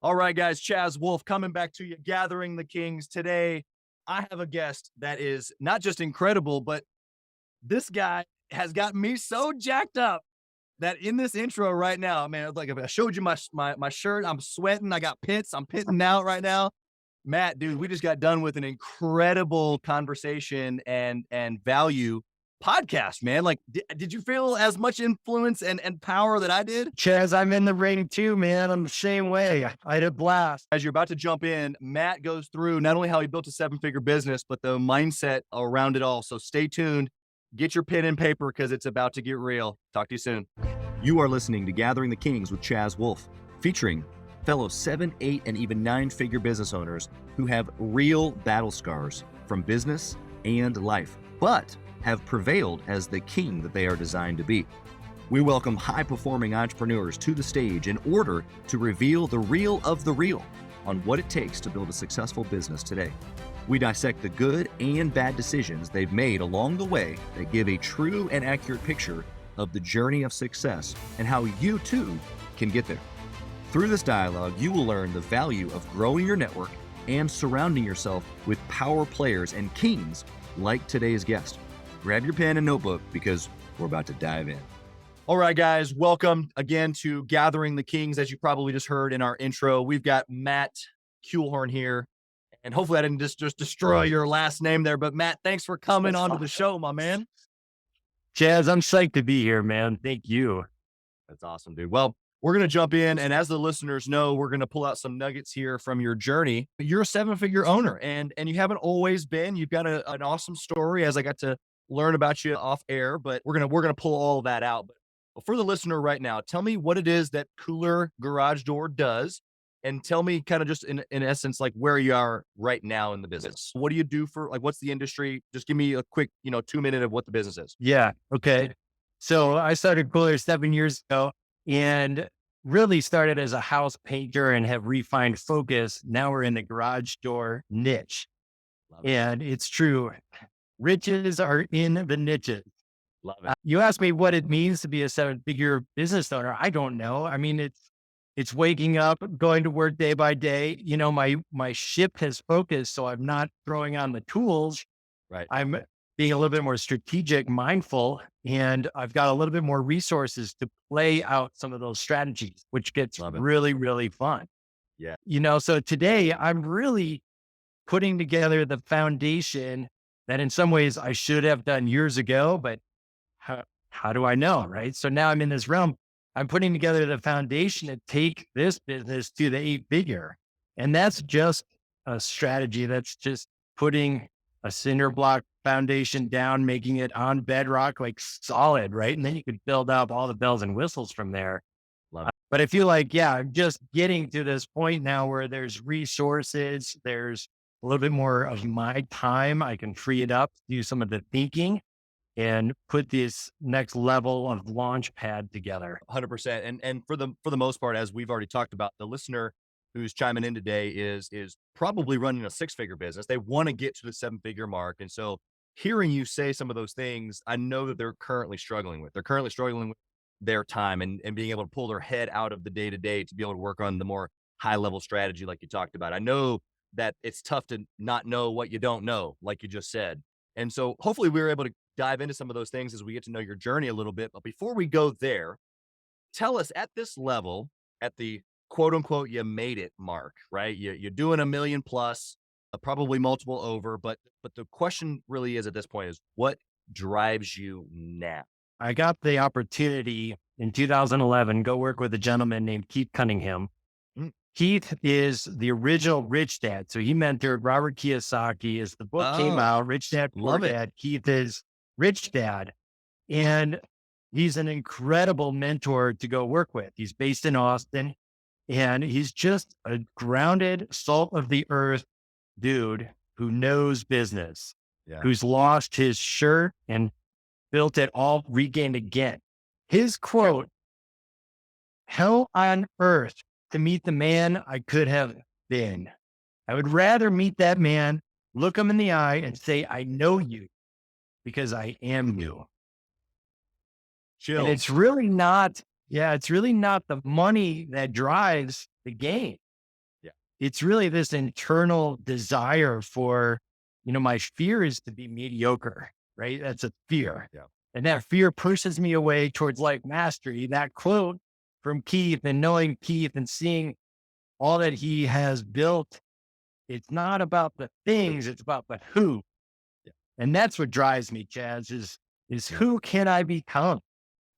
All right, guys, Chaz Wolfe coming back to you, Gathering the Kings. Today, I have a guest that is not just incredible, but this guy has got me so jacked up that in this intro right now, man, like if I showed you my shirt, I'm sweating, I got pits, I'm pitting out right now. Matt, dude, we just got done with an incredible conversation and value podcast, man. Like, did you feel as much influence and power that I did? Chaz, I'm in the ring too, man. I'm the same way. I had a blast. As you're about to jump in, Matt goes through not only how he built a seven-figure business, but the mindset around it all. So stay tuned. Get your pen and paper because it's about to get real. Talk to you soon. You are listening to Gathering the Kings with Chaz Wolfe, featuring fellow 7, 8, and even 9-figure business owners who have real battle scars from business and life, but have prevailed as the king that they are designed to be. We welcome high-performing entrepreneurs to the stage in order to reveal the real of the real on what it takes to build a successful business today. We dissect the good and bad decisions they've made along the way that give a true and accurate picture of the journey of success and how you too can get there. Through this dialogue, you will learn the value of growing your network and surrounding yourself with power players and kings like today's guest. Grab your pen and notebook because we're about to dive in. All right, guys, welcome again to Gathering the Kings. As you probably just heard in our intro, we've got Matt Kuehlhorn here. And hopefully I didn't just destroy your last name there. But Matt, thanks for coming onto the show, my man. Chaz, I'm psyched to be here, man. Thank you. That's awesome, dude. Well, we're going to jump in. And as the listeners know, we're going to pull out some nuggets here from your journey. You're a 7-figure owner and you haven't always been. You've got an awesome story as I got to learn about you off air, but we're going to pull all of that out. But for the listener right now, tell me what it is that Kooler Garage Door does. And tell me kind of just in essence, like where you are right now in the business. What do you do for what's the industry? Just give me a quick, 2-minute of what the business is. Yeah. Okay. So I started Kooler 7 years ago and really started as a house painter and have refined focus. Now we're in the garage door niche. Love it. And it's true. Riches are in the niches. Love it. You asked me what it means to be a 7-figure business owner. I don't know. I mean, it's waking up, going to work day by day. My ship has focused, so I'm not throwing on the tools. Right. I'm being a little bit more strategic, mindful, and I've got a little bit more resources to play out some of those strategies, which gets really, really fun. Yeah. So today I'm really putting together the foundation that in some ways I should have done years ago, but how do I know? Right. So now I'm in this realm. I'm putting together the foundation to take this business to the 8-figure. And that's just a strategy. That's just putting a cinder block foundation down, making it on bedrock, like solid, right? And then you could build up all the bells and whistles from there. But I feel like, I'm just getting to this point now where there's resources, there's a little bit more of my time. I can free it up, do some of the thinking, and put this next level of launch pad together. 100%. And for the most part, as we've already talked about, the listener who's chiming in today is probably running a 6-figure business. They want to get to the 7-figure mark. And so hearing you say some of those things, I know that they're currently struggling with. They're currently struggling with their time and being able to pull their head out of the day-to-day to be able to work on the more high-level strategy like you talked about. I know that it's tough to not know what you don't know, like you just said. And so hopefully we were able to dive into some of those things as we get to know your journey a little bit. But before we go there, tell us at this level, at the quote unquote, you made it mark, right? You're doing $1 million plus, probably multiple over. But the question really is at this point is what drives you now? I got the opportunity in 2011, go work with a gentleman named Keith Cunningham. Keith is the original Rich Dad. So he mentored Robert Kiyosaki as the book came out, Rich Dad, Poor Dad. Keith is Rich Dad. And he's an incredible mentor to go work with. He's based in Austin and he's just a grounded, salt of the earth dude who knows business, who's lost his shirt and built it all, regained again. His quote, "Hell on earth to meet the man I could have been. I would rather meet that man, look him in the eye and say, I know you because I am you." Chill. And it's really not the money that drives the game. it's really this internal desire for, my fear is to be mediocre, right? That's a fear. Yeah. And that fear pushes me away towards like mastery. That quote from Keith and knowing Keith and seeing all that he has built, it's not about the things, it's about the who. Yeah. And that's what drives me, Chaz, is who can I become?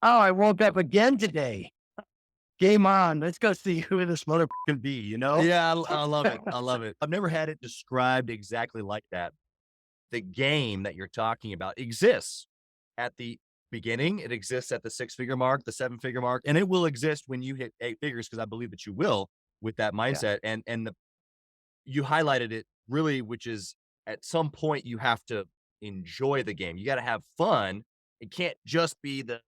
Oh, I woke up again today. Game on. Let's go see who this mother can be, Yeah, I love it. I love it. I've never had it described exactly like that. The game that you're talking about exists at the beginning. It exists at the 6-figure mark, the 7-figure mark, and it will exist when you hit 8 figures, because I believe that you will with that Yeah. mindset. And you highlighted it really, which is at some point you have to enjoy the game. You got to have fun. It can't just be the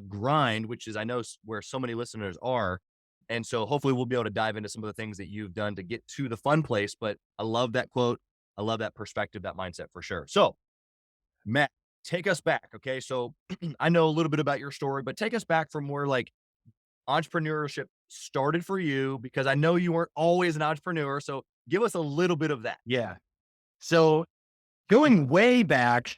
grind, which is, I know, where so many listeners are. And so hopefully we'll be able to dive into some of the things that you've done to get to the fun place. But I love that quote. I love that perspective, that mindset for sure. So Matt, take us back. Okay. So I know a little bit about your story, but take us back from where like entrepreneurship started for you, because I know you weren't always an entrepreneur. So give us a little bit of that. Yeah. So going way back,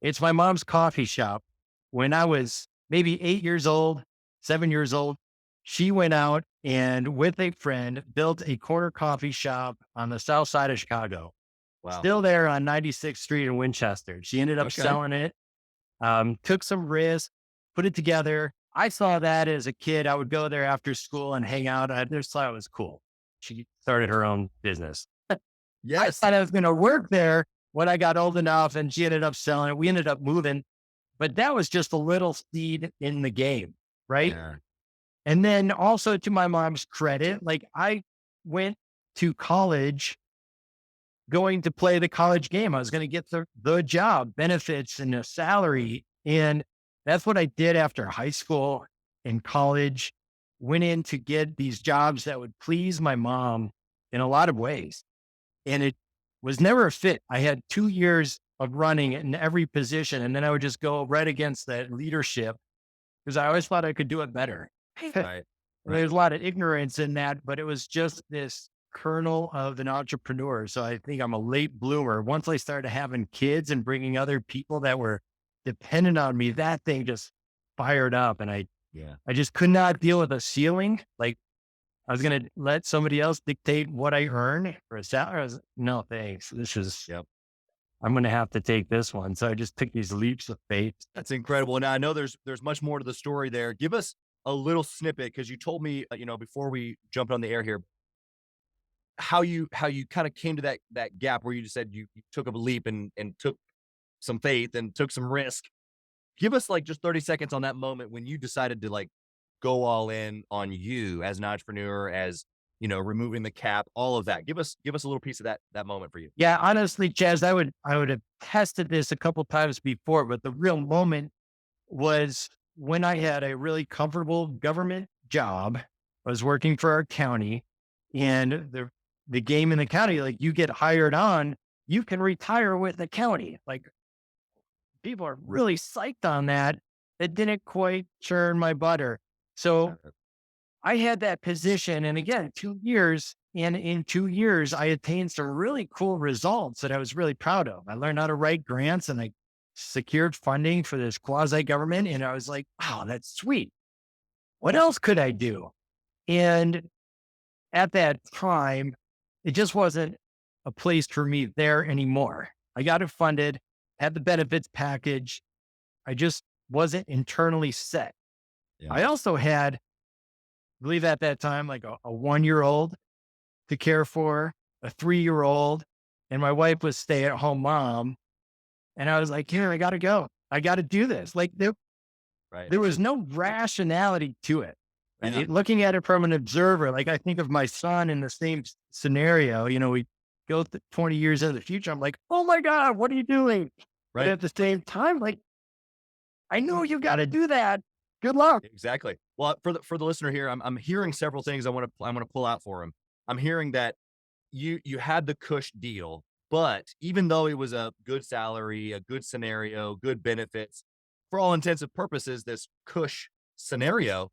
it's my mom's coffee shop. When I was maybe 8 years old, 7 years old, she went out and with a friend built a corner coffee shop on the south side of Chicago, Wow. still there on 96th Street in Winchester. She ended up Okay. selling it, took some risks, put it together. I saw that as a kid. I would go there after school and hang out. I just thought it was cool. She started her own business. I Yes. thought I was going to work there when I got old enough, and she ended up selling it. We ended up moving, but that was just a little seed in the game, right? Yeah. And then also to my mom's credit, like I went to college going to play the college game. I was going to get the job, benefits, and a salary. And that's what I did after high school and college. Went in to get these jobs that would please my mom in a lot of ways. And it was never a fit. I had 2 years of running in every position, and then I would just go right against that leadership because I always thought I could do it better. Right. There's a lot of ignorance in that, but it was just this kernel of an entrepreneur. So I think I'm a late bloomer. Once I started having kids and bringing other people that were dependent on me, that thing just fired up, and I just could not deal with a ceiling. Like I was going to let somebody else dictate what I earn for a salary. No, thanks. I'm going to have to take this one. So I just took these leaps of faith. That's incredible. Now I know there's much more to the story there. Give us a little snippet, because you told me, before we jumped on the air here, how you kind of came to that gap where you just said you took a leap and took some faith and took some risk. Give us like just 30 seconds on that moment when you decided to like go all in on you as an entrepreneur, as removing the cap, all of that. Give us a little piece of that moment for you. Yeah, honestly, Chaz, I would have tested this a couple times before, but the real moment was when I had a really comfortable government job. I was working for our county, and the game in the county, like you get hired on, you can retire with the county. Like people are really psyched on that. It didn't quite churn my butter. So I had that position. And again, 2 years. And in 2 years, I attained some really cool results that I was really proud of. I learned how to write grants, and I secured funding for this quasi government. And I was like, wow, that's sweet. What else could I do? And at that time, it just wasn't a place for me there anymore. I got it funded, had the benefits package. I just wasn't internally set. Yeah. I also had, I believe at that time, like a 1-year-old to care for, a 3-year-old, and my wife was stay-at-home mom. And I was like, here, I got to go. I got to do this. Like there was no rationality to it. And looking at it from an observer, like I think of my son in the same scenario, we go 20 years into the future. I'm like, oh my God, what are you doing? Right. But at the same time, like, I know you got to do that. Good luck. Exactly. Well, for the listener here, I'm hearing several things I want to pull out for him. I'm hearing that you had the Cush deal, but even though it was a good salary, a good scenario, good benefits, for all intents and purposes, this Cush scenario,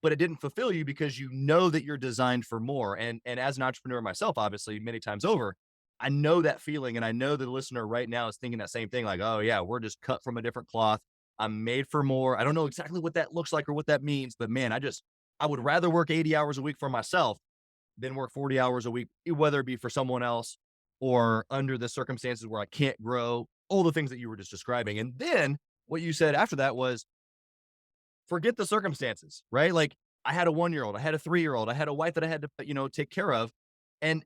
but it didn't fulfill you because you know that you're designed for more. And as an entrepreneur myself, obviously, many times over, I know that feeling. And I know the listener right now is thinking that same thing, like, oh yeah, we're just cut from a different cloth. I'm made for more. I don't know exactly what that looks like or what that means, but man, I would rather work 80 hours a week for myself than work 40 hours a week, whether it be for someone else or under the circumstances where I can't grow, all the things that you were just describing. And then what you said after that was, forget the circumstances, right? Like, I had a 1-year-old, I had a 3-year-old, I had a wife that I had to, take care of. And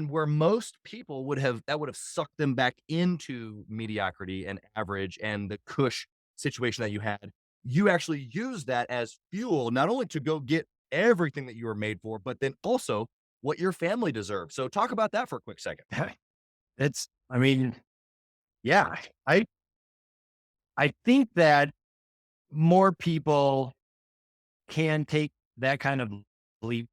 where most people would have, that would have sucked them back into mediocrity and average and the cush situation that you had. You actually use that as fuel, not only to go get everything that you were made for, but then also what your family deserves. So talk about that for a quick second. It's, I mean, yeah, I think that more people can take that kind of leap.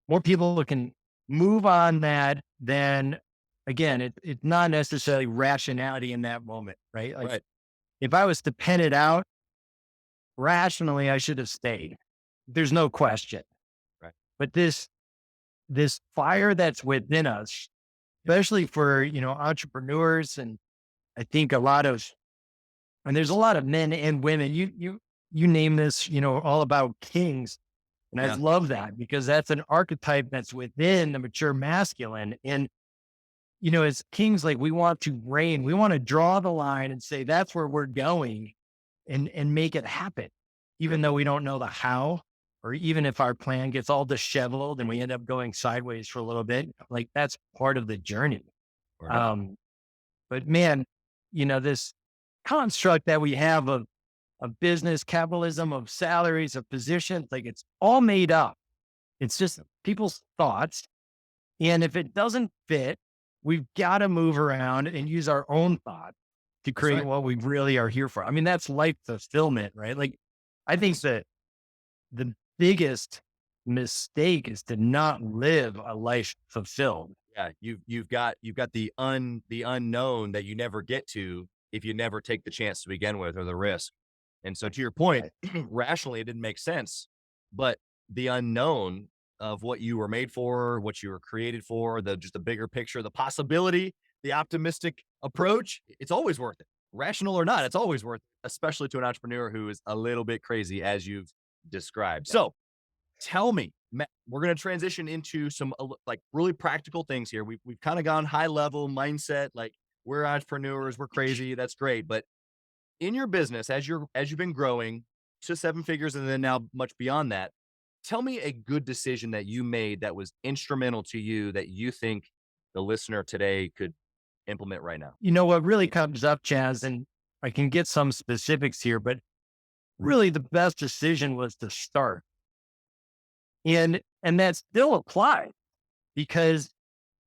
More people can move on that than, again, it's not necessarily rationality in that moment, right? Like, Right. if I was to pen it out rationally, I should have stayed. There's no question. Right. But this fire that's within us, especially for, entrepreneurs, and I think and there's a lot of men and women, you name this, all about kings. And I Yeah. love that, because that's an archetype that's within the mature masculine. And, as kings, like, we want to reign, we want to draw the line and say, that's where we're going, and make it happen, even though we don't know the how, or even if our plan gets all disheveled and we end up going sideways for a little bit, like, that's part of the journey. Right. But man, this construct that we have of business, capitalism, of salaries, of positions, like, it's all made up. It's just people's thoughts. And if it doesn't fit, we've got to move around and use our own thought to create right. what we really are here for. I mean, that's life fulfillment, right? Like, I think that the biggest mistake is to not live a life fulfilled. Yeah. You've got the unknown that you never get to if you never take the chance to begin with, or the risk. And so, to your point, rationally, it didn't make sense, but the unknown of what you were made for, what you were created for, just the bigger picture, the possibility, the optimistic approach, it's always worth it. Rational or not, it's always worth it, especially to an entrepreneur who is a little bit crazy, as you've described. So tell me, Matt, we're going to transition into some like really practical things here. We've kind of gone high level mindset, like, we're entrepreneurs, we're crazy. That's great. But in your business, as you've been growing to 7 figures and then now much beyond that, tell me a good decision that you made that was instrumental to you that you think the listener today could implement right now. What really comes up, Chaz, and I can get some specifics here, but really the best decision was to start. And that still applies, because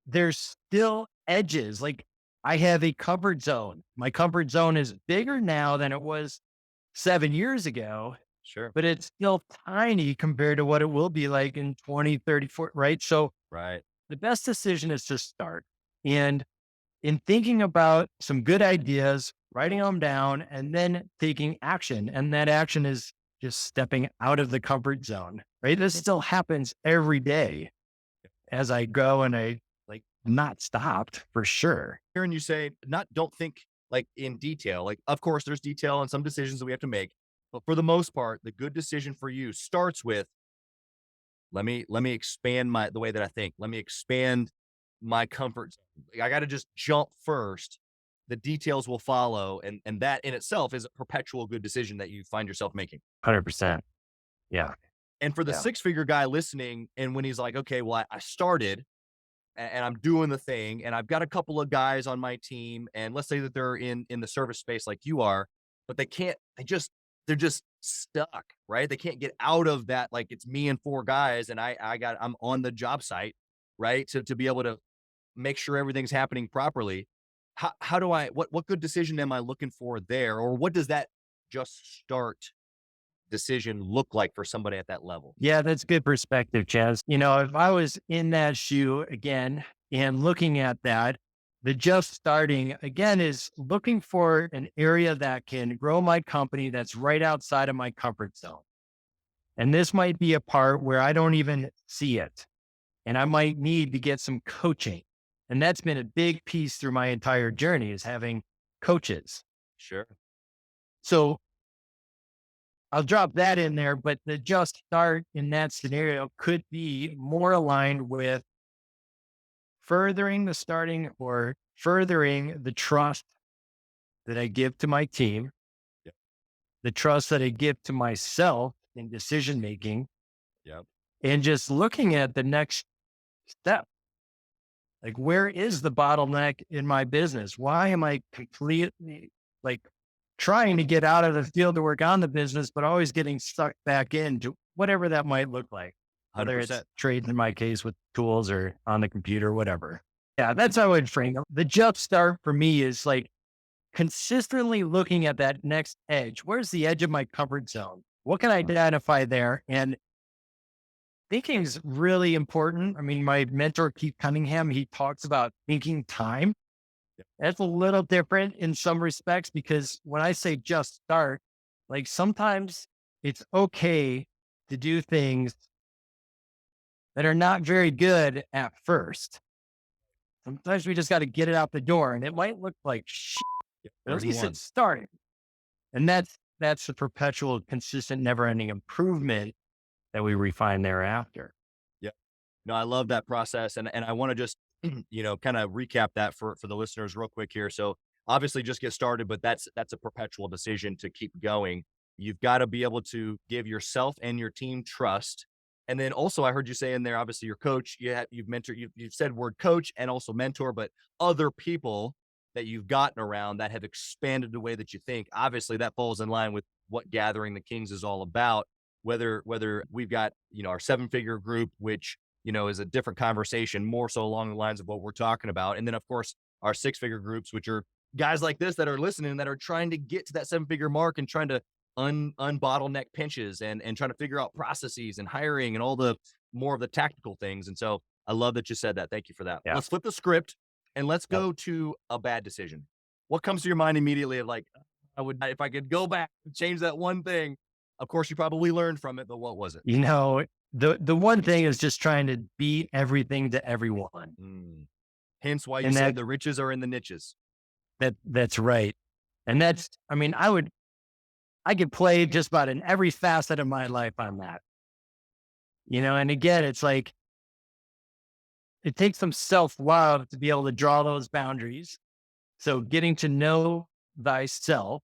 there's still edges. Like, I have a comfort zone. My comfort zone is bigger now than it was 7 years ago, Sure. but it's still tiny compared to what it will be like in 20, 30, 40, right? So Right. the best decision is to start. And in thinking about some good ideas, writing them down, and then taking action. And that action is just stepping out of the comfort zone, right? This still happens every day as I go, and I, like, not stopped for sure. Hearing you say, don't think like in detail. Like, of course, there's detail on some decisions that we have to make, but for the most part, the good decision for you starts with, let me expand the way that I think. Let me expand my comfort zone. I got to just jump first. The details will follow. And that in itself is a perpetual good decision that you find yourself making. 100%. Yeah. And for the Yeah. 6-figure guy listening, and when he's like, okay, well, I started and I'm doing the thing, and I've got a couple of guys on my team, and let's say that they're in the service space like you are, but they're just stuck, right? They can't get out of that. Like, it's me and 4 guys, and I'm on the job site, right? To be able to make sure everything's happening properly. How do what good decision am I looking for there? Or what does that just start decision look like for somebody at that level? Yeah, that's good perspective, Chaz. If I was in that shoe again and looking at that, the just starting again is looking for an area that can grow my company that's right outside of my comfort zone. And this might be a part where I don't even see it. And I might need to get some coaching. And that's been a big piece through my entire journey is having coaches. Sure. So I'll drop that in there, but the just start in that scenario could be more aligned with furthering the starting or furthering the trust that I give to my team, Yep. the trust that I give to myself in decision making, Yep. and just looking at the next step. Like, where is the bottleneck in my business? Why am I completely like trying to get out of the field to work on the business, but always getting stuck back into whatever that might look like, whether 100%. it's trading in my case with tools or on the computer, whatever. Yeah, that's how I would frame it. The jump start for me is like consistently looking at that next edge. Where's the edge of my comfort zone? What can I identify there? And thinking is really important. I mean, my mentor, Keith Cunningham, he talks about thinking time. Yep. That's a little different in some respects because when I say just start, like sometimes it's okay to do things that are not very good at first. Sometimes we just got to get it out the door and it might look like shit, Yep. but at There's least one. it's starting. And that's the perpetual, consistent, never ending improvement that we refine thereafter. No, I love that process. And I want to just, kind of recap that for the listeners real quick here. So obviously just get started, but that's a perpetual decision to keep going. You've got to be able to give yourself and your team trust. And then also I heard you say in there, obviously your coach, you've mentored, you've said word coach and also mentor, but other people that you've gotten around that have expanded the way that you think. Obviously that falls in line with what Gathering the Kings is all about. Whether we've got, our 7-figure group, which is a different conversation, more so along the lines of what we're talking about. And then, of course, our 6-figure groups, which are guys like this that are listening, that are trying to get to that 7-figure mark and trying to unbottleneck pinches and trying to figure out processes and hiring and all the more of the tactical things. And so I love that you said that. Thank you for that. Yeah. Let's flip the script and let's Yep. go to a bad decision. What comes to your mind immediately of like, if I could go back and change that one thing, of course you probably learned from it, but what was it? The one thing is just trying to beat everything to everyone. Hence why you And said that the riches are in the niches. that's right. And that's, I mean, I could play just about in every facet of my life on that. And again, it's like it takes some self-love to be able to draw those boundaries. So getting to know thyself.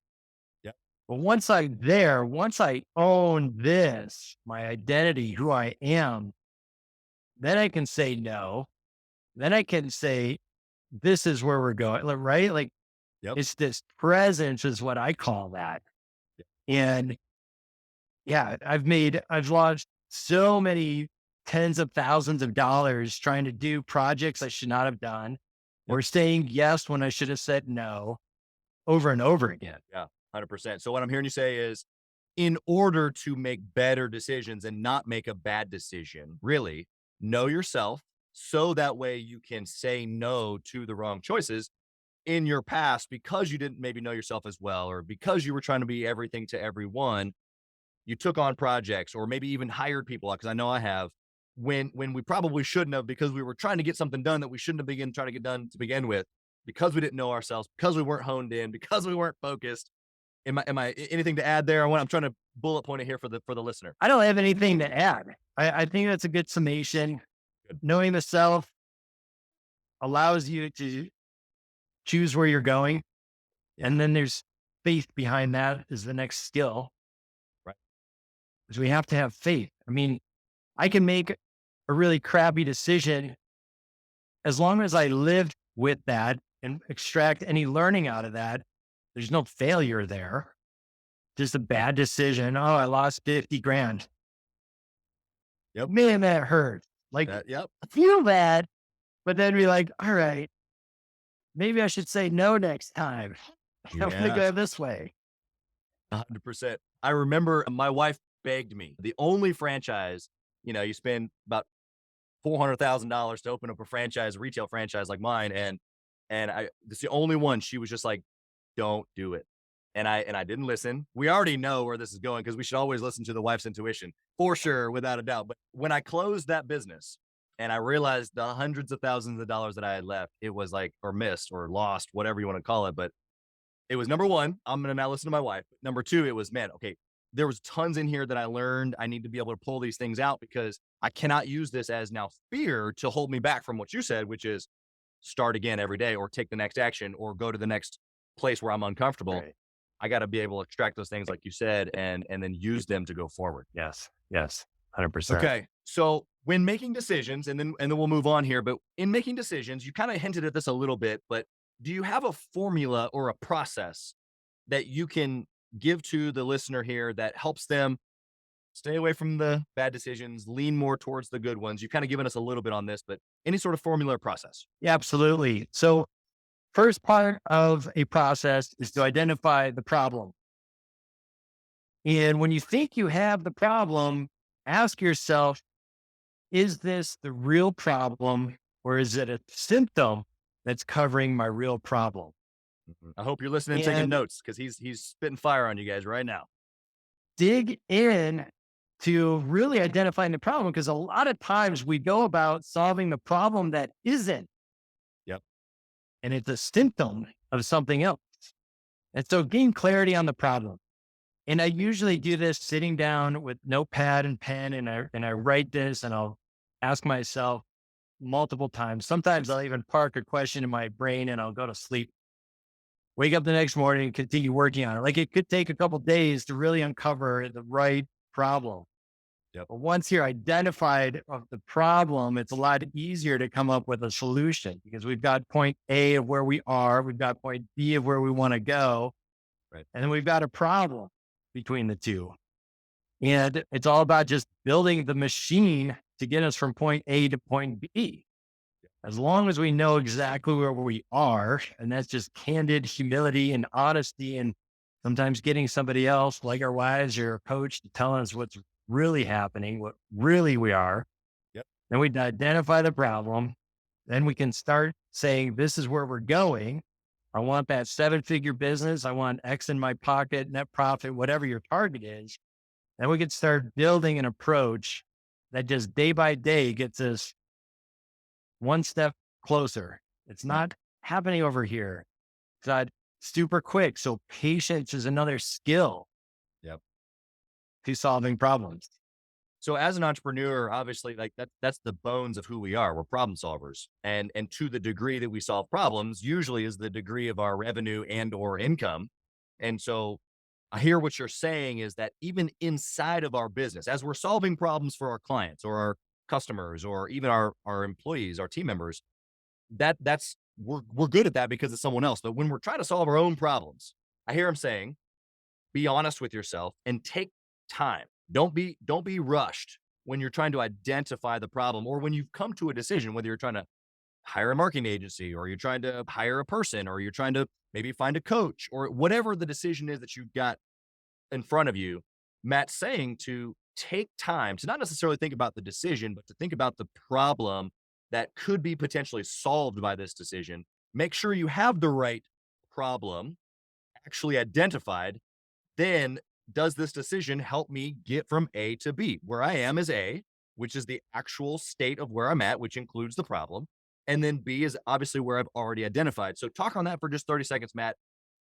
Yep. But once I own this, my identity, who I am, then I can say no. Then I can say, this is where we're going, right? Like, Yep. it's this presence is what I call that. Yep. And yeah, I've launched so many tens of thousands of dollars trying to do projects I should not have done or saying yes when I should have said no over and over again. Yeah, 100%. So what I'm hearing you say is, in order to make better decisions and not make a bad decision, really know yourself so that way you can say no to the wrong choices in your past because you didn't maybe know yourself as well, or because you were trying to be everything to everyone. You took on projects or maybe even hired people, because I know I have, when we probably shouldn't have, because we were trying to get something done that we shouldn't have trying to get done to begin with, because we didn't know ourselves, because we weren't honed in, because we weren't focused. Am I anything to add there? I'm trying to bullet point it here for the listener. I don't have anything to add. I think that's a good summation. Good. Knowing the self allows you to choose where you're going. Yeah. And then there's faith behind that is the next skill. Right. Because we have to have faith. I mean, I can make a really crappy decision as long as I live with that and extract any learning out of that. There's no failure there. Just a bad decision. Oh, I lost 50 grand. Yep. Man, that hurt. Like, Yep. I feel bad, but then be like, all right, maybe I should say no next time. I'm going to go this way. 100%. I remember my wife begged me. The only franchise, you spend about $400,000 to open up a retail franchise like mine. And this is the only one. She was just like, don't do it. and I didn't listen. We already know where this is going because we should always listen to the wife's intuition for sure, without a doubt. But when I closed that business and I realized the hundreds of thousands of dollars that I had left, it was like, or missed or lost, whatever you want to call it. But it was number one, I'm going to now listen to my wife. Number two, it was, man, okay, there was tons in here that I learned. I need to be able to pull these things out because I cannot use this as now fear to hold me back from what you said, which is start again every day or take the next action or go to the next place where I'm uncomfortable. Right. I got to be able to extract those things like you said and then use them to go forward. Yes. 100%. Okay. So when making decisions, and then we'll move on here, but in making decisions, you kind of hinted at this a little bit, but do you have a formula or a process that you can give to the listener here that helps them stay away from the bad decisions, lean more towards the good ones? You've kind of given us a little bit on this, but any sort of formula or process? Yeah, absolutely. So first part of a process is to identify the problem. And when you think you have the problem, ask yourself, is this the real problem or is it a symptom that's covering my real problem? I hope you're listening and taking notes because he's spitting fire on you guys right now. Dig in to really identifying the problem because a lot of times we go about solving the problem that isn't. Yep. And it's a symptom of something else. And so gain clarity on the problem. And I usually do this sitting down with notepad and pen and I write this and I'll ask myself multiple times. Sometimes I'll even park a question in my brain and I'll go to sleep. Wake up the next morning and continue working on it. Like it could take a couple of days to really uncover the right problem. Yep. But once you're identified of the problem, it's a lot easier to come up with a solution because we've got point A of where we are, we've got point B of where we want to go, right? And then we've got a problem between the two. And it's all about just building the machine to get us from point A to point B. As long as we know exactly where we are, and that's just candid humility and honesty, and sometimes getting somebody else like our wives or a coach to tell us what's really happening, what really we are. Yep. Then we identify the problem. Then we can start saying, this is where we're going. I want that 7-figure business. I want X in my pocket, net profit, whatever your target is. Then we can start building an approach that just day by day gets us one step closer. It's not happening over here. It's not super quick. So patience is another skill. Yep. To solving problems. So as an entrepreneur, obviously like that's the bones of who we are. We're problem solvers. And to the degree that we solve problems usually is the degree of our revenue and or income. And so I hear what you're saying is that even inside of our business, as we're solving problems for our clients or our customers or even our employees, our team members, that's we're good at that because it's someone else. But when we're trying to solve our own problems, I hear him saying, be honest with yourself and take time. Don't be rushed when you're trying to identify the problem or when you've come to a decision, whether you're trying to hire a marketing agency or you're trying to hire a person or you're trying to maybe find a coach or whatever the decision is that you've got in front of you. Matt's saying to take time to not necessarily think about the decision, but to think about the problem that could be potentially solved by this decision. Make sure you have the right problem actually identified. Then does this decision help me get from A to B? Where I am is A, which is the actual state of where I'm at, which includes the problem. And then B is obviously where I've already identified. So talk on that for just 30 seconds, Matt.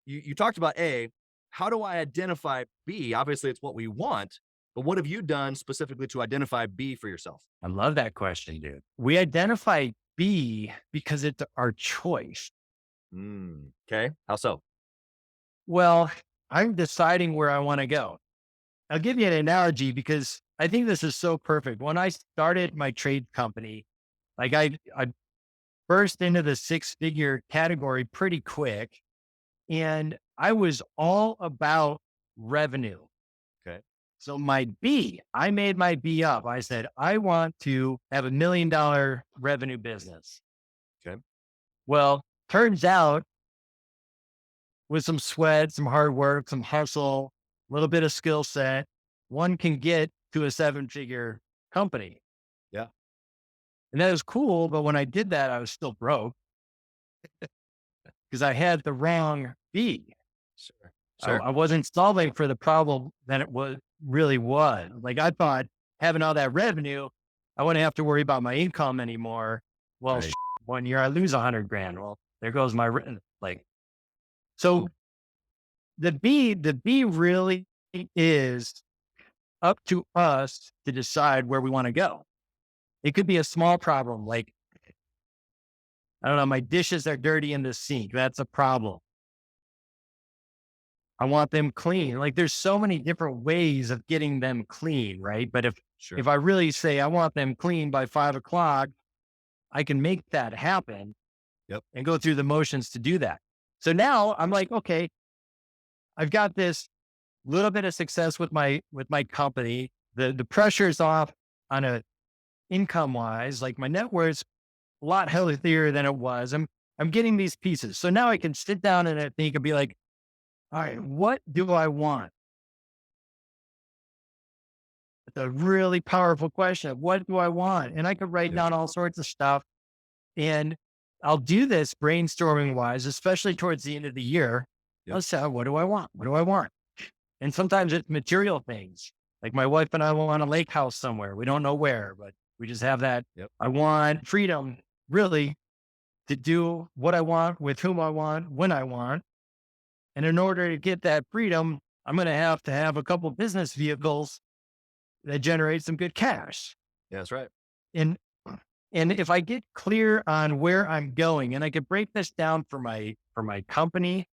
You talked about A. How do I identify B? Obviously, it's what we want. But what have you done specifically to identify B for yourself? I love that question, dude. We identify B because it's our choice. Okay. How so? Well, I'm deciding where I want to go. I'll give you an analogy because I think this is so perfect. When I started my trade company, like I burst into the 6-figure category pretty quick. And I was all about revenue. Okay. So my B, I made my B up. I said, I want to have $1 million revenue business. Okay. Well, turns out with some sweat, some hard work, some hustle, a little bit of skill set, one can get to a 7-figure company. Yeah. And that was cool. But when I did that, I was still broke because I had the wrong B. Sure. Sure. I wasn't solving for the problem that really was. Like I thought having all that revenue, I wouldn't have to worry about my income anymore. Well, Right. 1 year I lose 100 grand. Well, there goes my rent. Like, so the B really is up to us to decide where we want to go. It could be a small problem. Like, I don't know, my dishes are dirty in the sink. That's a problem. I want them clean. Like there's so many different ways of getting them clean, right? But Sure. if I really say I want them clean by 5 o'clock, I can make that happen. Yep. And go through the motions to do that. So now I'm like, okay, I've got this little bit of success with my company. The pressure's off on a income wise. Like my net worth's a lot healthier than it was. I'm getting these pieces. So now I can sit down and I think and be like, all right, what do I want? It's a really powerful question. What do I want? And I could write down all sorts of stuff. And I'll do this brainstorming wise, especially towards the end of the year. Yep. I'll say, what do I want? What do I want? And sometimes it's material things. Like my wife and I want a lake house somewhere. We don't know where, but we just have that. Yep. I want freedom, really, to do what I want with whom I want, when I want. And in order to get that freedom, I'm going to have a couple business vehicles that generate some good cash. Yeah, that's right. And if I get clear on where I'm going, and I could break this down for my company,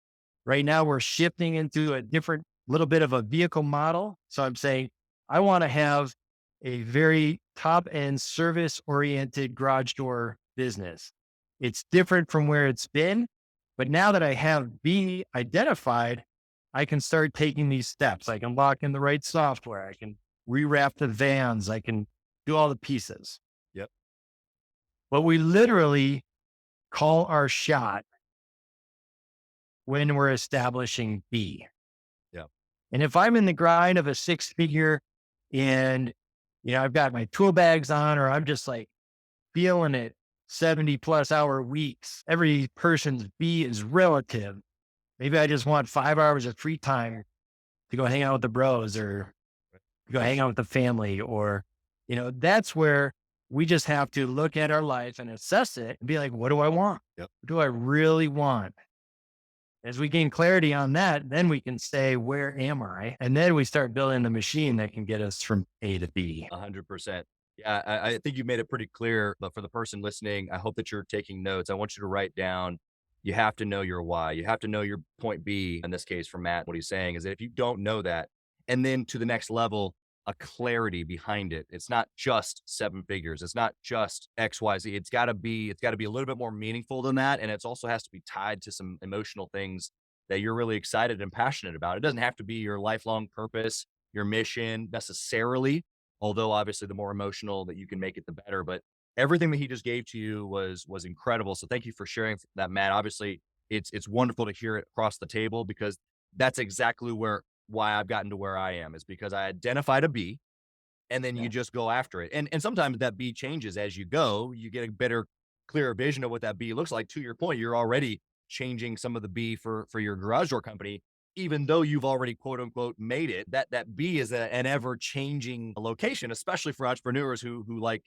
right now we're shifting into a different little bit of a vehicle model. So I'm saying I want to have a very top end service oriented garage door business. It's different from where it's been. But now that I have B identified, I can start taking these steps. I can lock in the right software. I can rewrap the vans. I can do all the pieces. Yep. But we literally call our shot when we're establishing B. Yeah. And if I'm in the grind of a 6-figure and, I've got my tool bags on, or I'm just like feeling it, 70+ hour weeks, every person's B is relative. Maybe I just want 5 hours of free time to go hang out with the bros or go hang out with the family, or, that's where we just have to look at our life and assess it and be like, what do I want? Yep. What do I really want? As we gain clarity on that, then we can say, where am I? And then we start building the machine that can get us from A to B. 100%. Yeah, I think you made it pretty clear, but for the person listening, I hope that you're taking notes. I want you to write down, you have to know your why. You have to know your point B. In this case, for Matt, what he's saying is that if you don't know that, and then to the next level, a clarity behind it. It's not just 7 figures. It's not just XYZ. It's got to be a little bit more meaningful than that. And it also has to be tied to some emotional things that you're really excited and passionate about. It doesn't have to be your lifelong purpose, your mission necessarily, although obviously the more emotional that you can make it, the better. But everything that he just gave to you was incredible. So thank you for sharing that, Matt. Obviously, it's wonderful to hear it across the table, because that's exactly why I've gotten to where I am, is because I identified a B, and then you just go after it. And sometimes that B changes as you go. You get a better, clearer vision of what that B looks like. To your point, you're already changing some of the B for your garage door company, even though you've already quote unquote made it. That B is an ever changing location, especially for entrepreneurs who like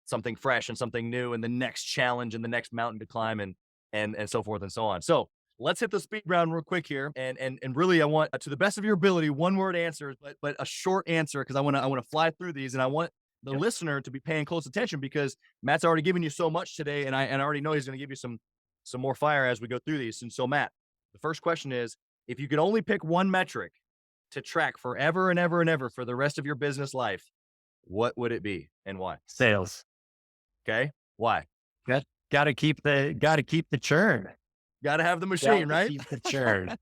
something fresh and something new, and the next challenge and the next mountain to climb, and so forth and so on. So let's hit the speed round real quick here. And really, I want, to the best of your ability, 1-word answers, but a short answer, because I want to fly through these, and I want the listener to be paying close attention, because Matt's already given you so much today, and I already know he's going to give you some more fire as we go through these. And so, Matt, the first question is, if you could only pick one metric to track forever and ever and ever for the rest of your business life, what would it be and why? Sales. Okay. Why? Got to keep the churn. Got to have the machine, right? Keep the churn. If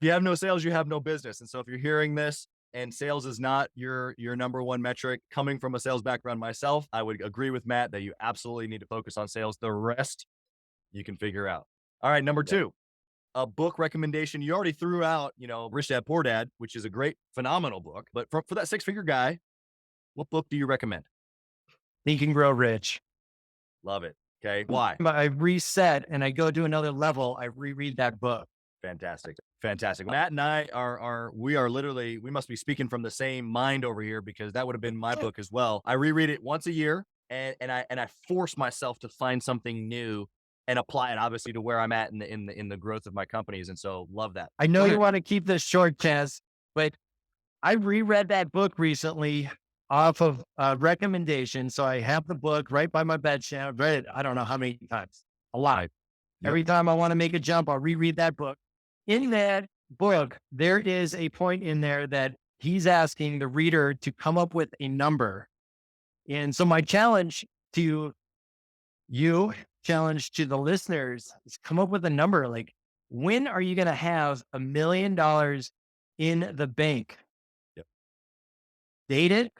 you have no sales, you have no business. And so if you're hearing this and sales is not your number one metric, coming from a sales background myself, I would agree with Matt that you absolutely need to focus on sales. The rest you can figure out. All right. Number 2, a book recommendation. You already threw out, Rich Dad, Poor Dad, which is a great, phenomenal book. But for that 6-figure guy, what book do you recommend? Think and Grow Rich. Love it. Okay. Why? I reset and I go to another level. I reread that book. Fantastic. Fantastic. Matt and I we are literally, we must be speaking from the same mind over here, because that would have been my book as well. I reread it once a year, and I force myself to find something new and apply it obviously to where I'm at in the growth of my companies. And so love that. I know you want to keep this short, Chaz, but I reread that book recently off of a recommendation. So I have the book right by my bedside. I've read it, I don't know how many times, a lot. Yep. Every time I want to make a jump, I'll reread that book. In that book, there is a point in there that he's asking the reader to come up with a number. And so my challenge to you, challenge to the listeners, is come up with a number. Like, when are you going to have $1 million in the bank? Yep. Date it,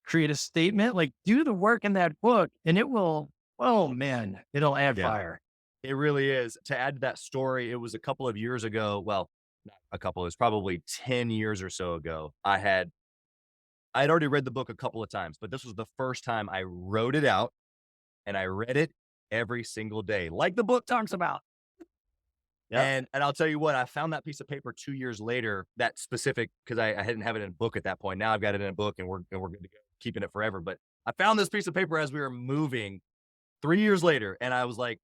create a statement, like do the work in that book, and it will, oh man, it'll add fire. It really is. To add to that story, it was a couple of years ago. Well, not a couple, it was probably 10 years or so ago. I'd already read the book a couple of times, but this was the first time I wrote it out and I read it every single day, like the book talks about. Yep. And I'll tell you what, I found that piece of paper 2 years later, that specific, because I didn't have it in a book at that point. Now I've got it in a book, and we're good to go, keeping it forever. But I found this piece of paper as we were moving 3 years later, and I was like,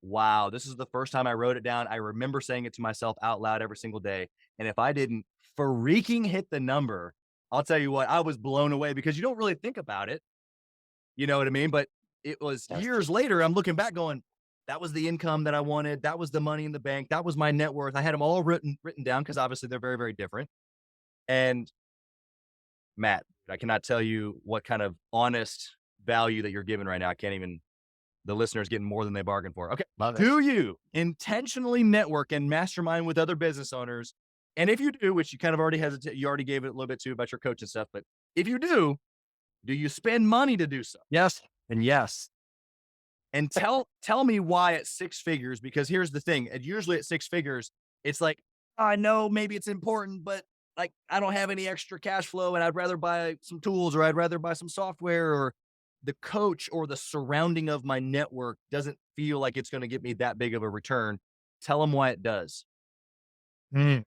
wow, this is the first time I wrote it down. I remember saying it to myself out loud every single day. And if I didn't freaking hit the number, I'll tell you what, I was blown away, because you don't really think about it. You know what I mean? But it was years later, I'm looking back going, that was the income that I wanted. That was the money in the bank. That was my net worth. I had them all written down, because obviously they're very, very different. And Matt, I cannot tell you what kind of honest value that you're giving right now. I can't even, the listeners getting more than they bargained for. Okay. Do you intentionally network and mastermind with other business owners? And if you do, which you kind of already hesitate, you already gave it a little bit too about your coach and stuff, but if you do you spend money to do so? Yes. And yes. And tell me why at six figures, because here's the thing. And usually at six figures, it's like, I know maybe it's important, but like, I don't have any extra cash flow, and I'd rather buy some tools, or I'd rather buy some software, or the coach or the surrounding of my network doesn't feel like it's going to get me that big of a return. Tell them why it does. I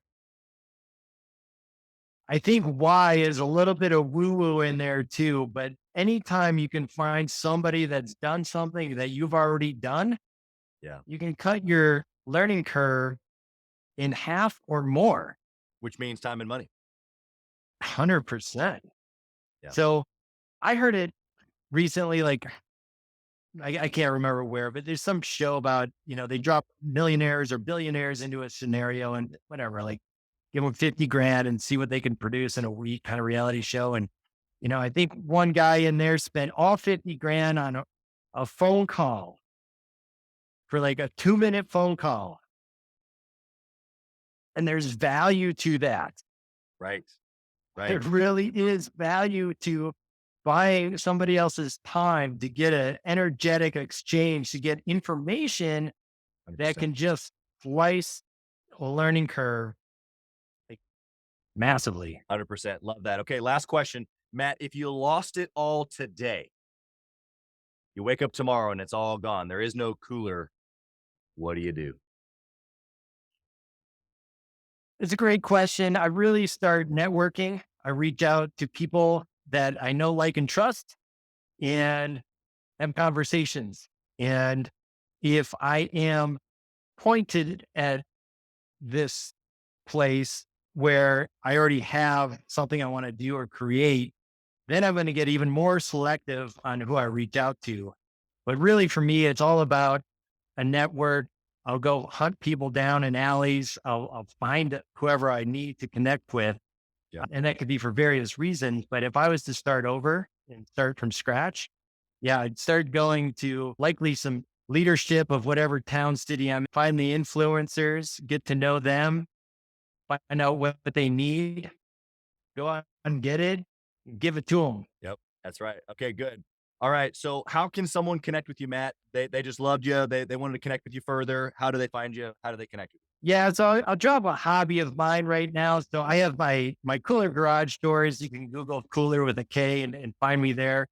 think why is a little bit of woo-woo in there too, but anytime you can find somebody that's done something that you've already done, you can cut your learning curve in half or more. Which means time and money. 100%. Yeah. So I heard it recently, like, I can't remember where, but there's some show about, they drop millionaires or billionaires into a scenario and whatever, like give them 50 grand and see what they can produce in a week, kind of reality show. And, I think one guy in there spent all 50 grand on a phone call, for like a 2-minute phone call. And there's value to that. Right. There really is value to buying somebody else's time to get an energetic exchange, to get information 100%. That can just slice a learning curve like massively. 100%. Love that. Okay. Last question, Matt, if you lost it all today, you wake up tomorrow and it's all gone, there is no Kooler, what do you do? It's a great question. I really start networking. I reach out to people that I know, like, and trust, and have conversations. And if I am pointed at this place where I already have something I want to do or create, then I'm going to get even more selective on who I reach out to. But really, for me, it's all about a network. I'll go hunt people down in alleys. I'll find whoever I need to connect with. Yeah. And that could be for various reasons. But if I was to start over and start from scratch, I'd start going to likely some leadership of whatever town, city I'm in, find the influencers, get to know them, find out what they need, go out and get it, and give it to them. Yep. That's right. Okay, good. All right. So how can someone connect with you, Matt? They just loved you. They wanted to connect with you further. How do they find you? How do they connect with you? Yeah. So I'll drop a hobby of mine right now. So I have my Kooler Garage Doors. You can Google Kooler with a K and find me there.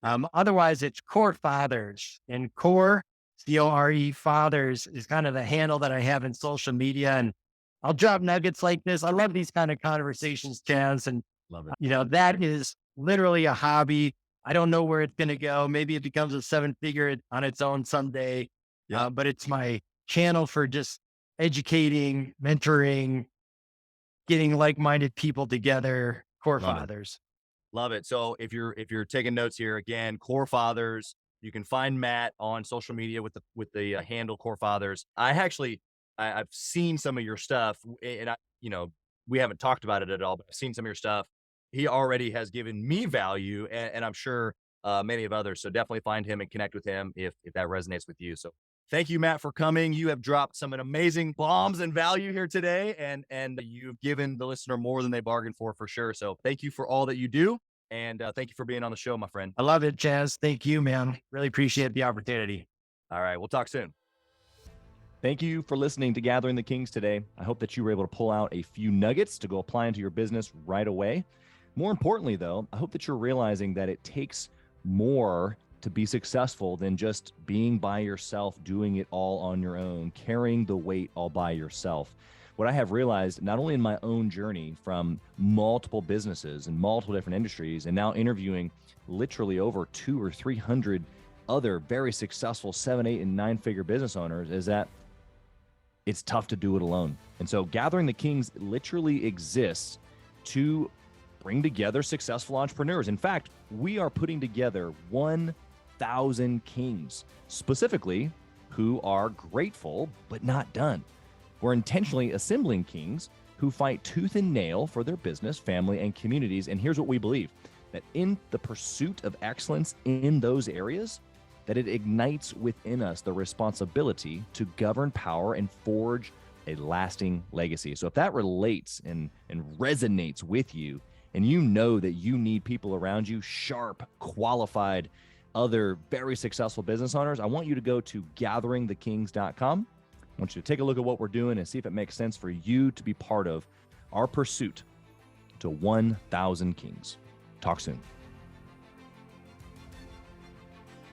Otherwise it's Core Fathers, and Core CORE Fathers is kind of the handle that I have in social media. And I'll drop nuggets like this. I love these kind of conversations, Chaz. And, Love it. that is literally a hobby. I don't know where it's going to go. Maybe it becomes a 7-figure on its own someday. Yeah. But it's my channel for just educating, mentoring, getting like-minded people together, core Love it. fathers. Love it. So if you're taking notes here, again, Core Fathers, you can find Matt on social media with the handle Core Fathers. I've seen some of your stuff, and we haven't talked about it at all, but I've seen some of your stuff. He already has given me value, and I'm sure many of others. So definitely find him and connect with him if that resonates with you. So thank you, Matt, for coming. You have dropped some amazing bombs and value here today, and you've given the listener more than they bargained for sure. So thank you for all that you do, and thank you for being on the show, my friend. I love it, Chaz. Thank you, man. Really appreciate the opportunity. All right, we'll talk soon. Thank you for listening to Gathering the Kings today. I hope that you were able to pull out a few nuggets to go apply into your business right away. More importantly, though, I hope that you're realizing that it takes more to be successful than just being by yourself, doing it all on your own, carrying the weight all by yourself. What I have realized, not only in my own journey from multiple businesses and multiple different industries, and now interviewing literally over 200 or 300 other very successful 7, 8, and 9-figure business owners, is that it's tough to do it alone. And so Gathering the Kings literally exists to bring together successful entrepreneurs. In fact, we are putting together 1,000 kings, specifically who are grateful but not done. We're intentionally assembling kings who fight tooth and nail for their business, family, and communities. And here's what we believe, that in the pursuit of excellence in those areas, that it ignites within us the responsibility to govern power and forge a lasting legacy. So if that relates and resonates with you, and you know that you need people around you, sharp, qualified, other very successful business owners, I want you to go to gatheringthekings.com. I want you to take a look at what we're doing and see if it makes sense for you to be part of our pursuit to 1,000 kings. Talk soon.